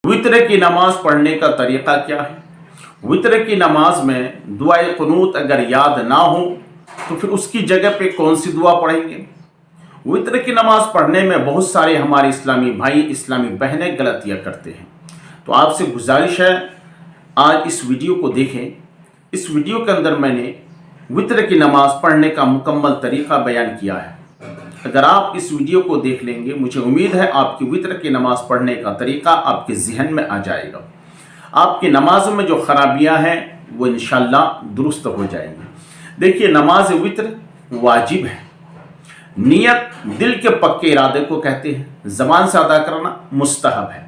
वितर की नमाज पढ़ने का तरीक़ा क्या है। वितर की नमाज में दुआए क़ुनूत अगर याद ना हो तो फिर उसकी जगह पे कौन सी दुआ पढ़ेंगे। वितर की नमाज पढ़ने में बहुत सारे हमारे इस्लामी भाई इस्लामी बहनें गलतियाँ करते हैं। तो आपसे गुजारिश है आज इस वीडियो को देखें। इस वीडियो के अंदर मैंने वितर की नमाज पढ़ने का मुकम्मल तरीक़ा बयान किया है। अगर आप इस वीडियो को देख लेंगे मुझे उम्मीद है आपकी वितर की नमाज पढ़ने का तरीक़ा आपके जहन में आ जाएगा। आपकी नमाज़ों में जो ख़राबियाँ हैं वो इंशाअल्लाह दुरुस्त हो जाएंगी। देखिए, नमाज वितर वाजिब है। नियत दिल के पक्के इरादे को कहते हैं। ज़बान से अदा करना मुस्तहब है।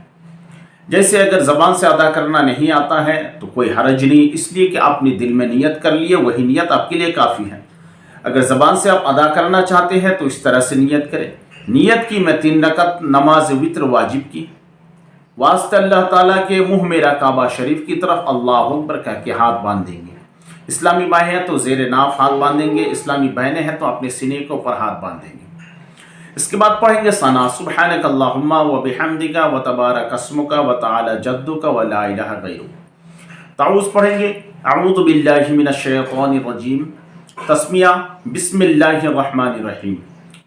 जैसे अगर ज़बान से अदा करना नहीं आता है तो कोई हरज नहीं, इसलिए कि आपने दिल में नियत कर लिए, वही नियत आपके लिए काफ़ी है। अगर ज़बान से आप अदा करना चाहते हैं तो इस तरह से नियत करें। नियत की मैं 3 रकत नमाज वितर वाजिब की, वास्ते अल्लाह ताला के मुँह मेरा काबा शरीफ की तरफ अल्लाह अकबर कह के हाथ बांध देंगे। इस्लामी भाई हैं तो ज़ेर नाफ हाथ बांधेंगे, इस्लामी बहनें हैं तो अपने सीने के ऊपर हाथ बांधेंगे। इसके बाद पढ़ेंगे सना सुब्हानक अल्लाहुम्मा व बिहम्दिका व तबारक अस्मुका व तआला जद्दुका व ला इलाहा गैरुक। ताऊज़ पढ़ेंगे अऊज़ु बिल्लाहि मिनश शैतानिर रजीम, तस्मिया बिस्मिल्लाहिर्रहमानिर्रहीम।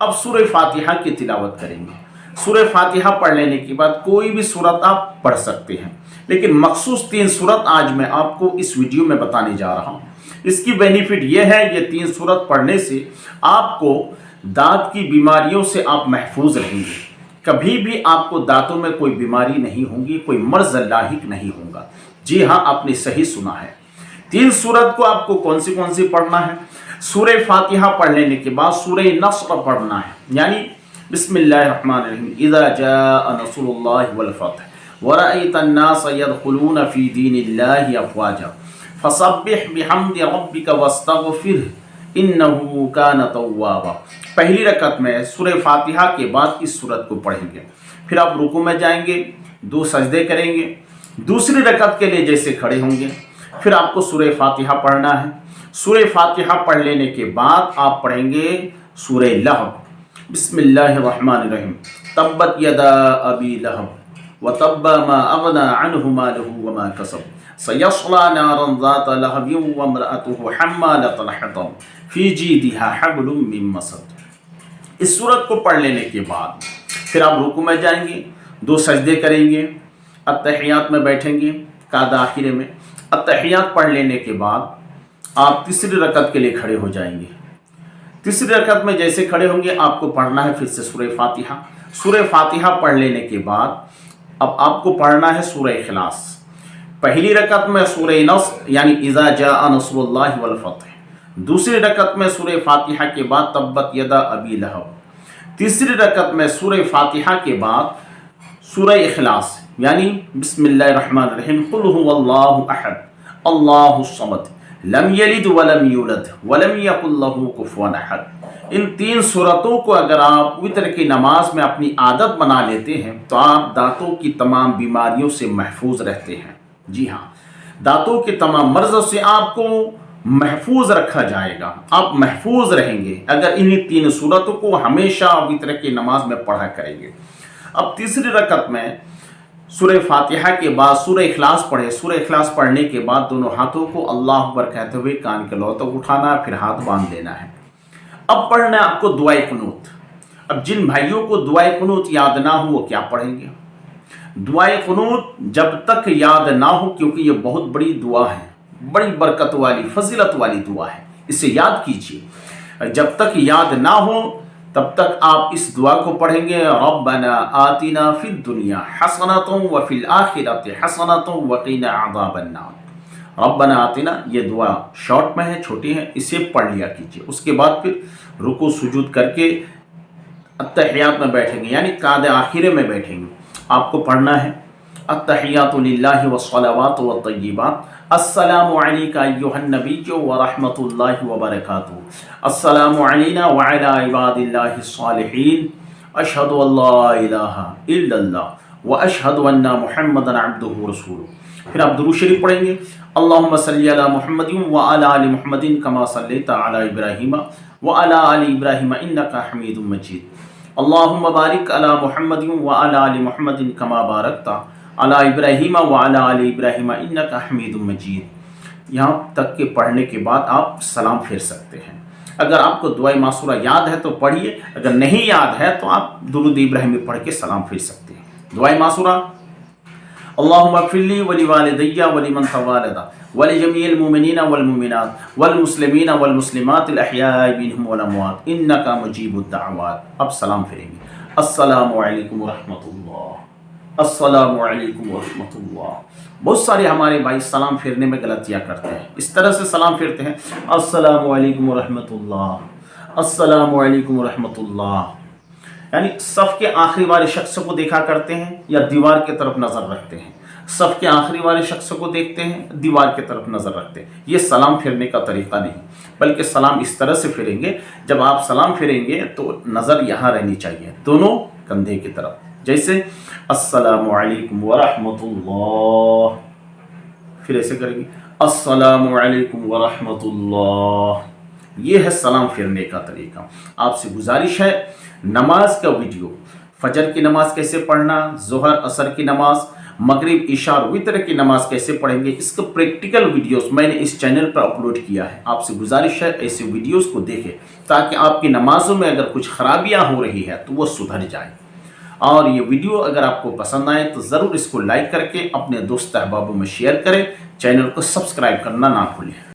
अब सूरह फातिहा की तिलावत करेंगे। सूरह फातिहा पढ़ लेने के बाद कोई भी सूरत आप पढ़ सकते हैं, लेकिन मखसूस 3 सूरत आज मैं आपको इस वीडियो में बताने जा रहा हूँ। इसकी बेनिफिट ये है, ये 3 सूरत पढ़ने से आपको दांत की बीमारियों से आप महफूज रहेंगे। कभी भी आपको दांतों में कोई बीमारी नहीं होगी, कोई मर्ज लाहिक नहीं होगा। जी हाँ, आपने सही सुना है। 3 सूरत को आपको कौन सी पढ़ना है। सूरह फातिहा पढ़ लेने के बाद सूरह नस्र पढ़ना है, यानी बिस्मिल्लाहिर्रहमानिर्रहीम इज़ा जाअ नस्रुल्लाहि वल फतह व रअयतन नास यदखुलून फी दीनिल्लाहि अफ़वाजा फसब्बिह बिहम्दि रब्बिका वस्तगफिर इन्नहु कान तव्वाबा। पहली रकत में सूरह फातिहा के बाद इस सूरत को पढ़ेंगे, फिर आप रुकू में जाएंगे, 2 सजदे करेंगे। दूसरी रकत के लिए जैसे खड़े होंगे फिर आपको सूरह फातिहा पढ़ना है। सूरह फातिहा पढ़ लेने के बाद आप पढ़ेंगे सूरह लहब, बिस्मिल्लाहिर्रहमानिर्रहीम तब्बत यदा अबी लहब व तब्बा मा अगना अन्हु मालुहु व मा कसब सयस्ला नारन ज़ात लहबिन व इम्रअतुहु हम्मालतल हतब फी जीदिहा हब्लुम मिन मसद। इस सूरत को पढ़ लेने के बाद फिर आप रुकू में जाएंगे, 2 सजदे करेंगे, अत्तहियात में बैठेंगे, कादा आखिर में। अत्तहियात पढ़ लेने के बाद आप तीसरी रकत के लिए खड़े हो जाएंगे। तीसरी रकत में जैसे खड़े होंगे आपको पढ़ना है फिर से सूरह फातिहा। सूरह फातिहा पढ़ लेने के बाद अब आपको पढ़ना है सूरह इखलास। पहली रकत में सूरह नस्र यानी इज़ा जाअ नस्रुल्लाहि वल फतह, दूसरी रकत में सूरह फातिहा के बाद तब्बत यदा अबी लहब, तीसरी रकत में सूरह फातिहा के बाद सूरह इखलास यानी बिस्मिल्लाहिर्रहमानिर्रहीम कुल हुवल्लाहु अहद अल्लाहुस समद लम यलिद वलम यूलद वलम यकुल लहू कुफुवन अहद। इन 3 सूरतों को अगर आप वितर की नमाज में अपनी आदत बना लेते हैं तो आप दांतों की तमाम बीमारियों से महफूज रहते हैं। जी हाँ, दांतों के तमाम मर्ज़ों से आपको महफूज रखा जाएगा, आप महफूज रहेंगे अगर इन्हीं 3 सूरतों को हमेशा वितर की नमाज में पढ़ा करेंगे। अब तीसरी रकत में सूरह फातिहा के बाद सूरह इखलास पढ़े। सूरह इखलास पढ़ने के बाद दोनों हाथों को अल्लाह अकबर कहते हुए कान के लौ तक उठाना है, फिर हाथ बांध देना है। अब पढ़ना है आपको दुआए कुनूत। अब जिन भाइयों को दुआए कुनूत याद ना हो वो क्या पढ़ेंगे। दुआए कुनूत जब तक याद ना हो, क्योंकि ये बहुत बड़ी दुआ है, बड़ी बरकत वाली फजीलत वाली दुआ है, इसे याद कीजिए। जब तक याद ना हो तब तक आप इस दुआ को पढ़ेंगे, रब्बना आतिना फिद दुनिया हसनतुन व फिल आखिरति हसनतुन व क़िना अज़ाबन नार। रब्बना आतिना, ये दुआ शॉर्ट में है, छोटी है, इसे पढ़ लिया कीजिए। उसके बाद फिर रुकू सुजूद करके अत्तहियात में बैठेंगे, यानी काद आखिरे में बैठेंगे। आपको पढ़ना है अत्तहियातु लिल्लाहि वस्सलावातु वत्तय्यिबात अस्सलामु अलैका अय्युहन नबिय्यु व रहमतुल्लाहि व बरकातुहू अस्सलामु अलैना व अला इबादिल्लाहि स्सालिहीन अशहदु अल्ला इलाहा इल्लल्लाह व अशहदु अन्ना मुहम्मदन अब्दुहु व रसूलुहू। फिर आप दुरूद शरीफ पढ़ेंगे, अल्लाहुम्मा सल्लि अला मुहम्मदिन व अला आलि मुहम्मदिन कमा सल्लैता अला इब्राहीम व अला आलि इब्राहीम इन्नका हमीदुम मजीद। अल्लाहुम्मा बारिक अला मुहम्मदिन व अला आलि मुहम्मदिन कमा बारकता अला इब्राहीम व अला आलि इब्राहीम इन्नका हमीदुम मजीद। यहाँ तक के पढ़ने के बाद आप सलाम फेर सकते हैं। अगर आपको दुआ मासूरा याद है तो पढ़िए, अगर नहीं याद है तो आप दुरूद इब्राहिमी पढ़ के सलाम फेर सकते हैं। दुआ मासूरा अल्लाहुम्मा अग़फ़िरली वली वालिदैया वलिमन तवालदा वली जमीइल मुमिनीना वल मुमिनात वल मुस्लिमीना वल मुस्लिमात अल अहयाइ मिनहुम वल अमवात इन्नका मुजीबुद दाअवात। अब सलाम फेरेंगे। अस्सलामु अलैकुम व रहमतुल्लाह, अस्सलामु अलैकुम व रहमतुल्लाह। बहुत सारे हमारे भाई सलाम फेरने में गलतियाँ करते हैं। इस तरह से सलाम फेरते हैं, अस्सलामु अलैकुम व रहमतुल्लाह, अस्सलामु अलैकुम व रहमतुल्लाह। यानी सफ़ के आखिरी वाले शख्स को देखा करते हैं या दीवार की तरफ नज़र रखते हैं, सफ़ के आखिरी वाले शख्स को देखते हैं, दीवार की तरफ नज़र रखते हैं। ये सलाम फेरने का तरीक़ा नहीं, बल्कि सलाम इस तरह से फेरेंगे, जब आप सलाम फेरेंगे तो नज़र यहाँ रहनी चाहिए, दोनों कंधे की तरफ। जैसे अस्सलामु अलैकुम व रहमतुल्लाह, फिर ऐसे करेंगे अस्सलामु अलैकुम व रहमतुल्लाह। ये है सलाम फेरने का तरीका। आपसे गुजारिश है, नमाज का वीडियो, फजर की नमाज कैसे पढ़ना, ज़ोहर असर की नमाज, मगरिब इशा और वितर की नमाज कैसे पढ़ेंगे, इसका प्रैक्टिकल वीडियोस मैंने इस चैनल पर अपलोड किया है। आपसे गुजारिश है ऐसे वीडियोस को देखें, ताकि आपकी नमाजों में अगर कुछ खराबियां हो रही है तो वो सुधर जाए। और ये वीडियो अगर आपको पसंद आए तो ज़रूर इसको लाइक करके अपने दोस्त अहबाबों में शेयर करें। चैनल को सब्सक्राइब करना ना भूलें।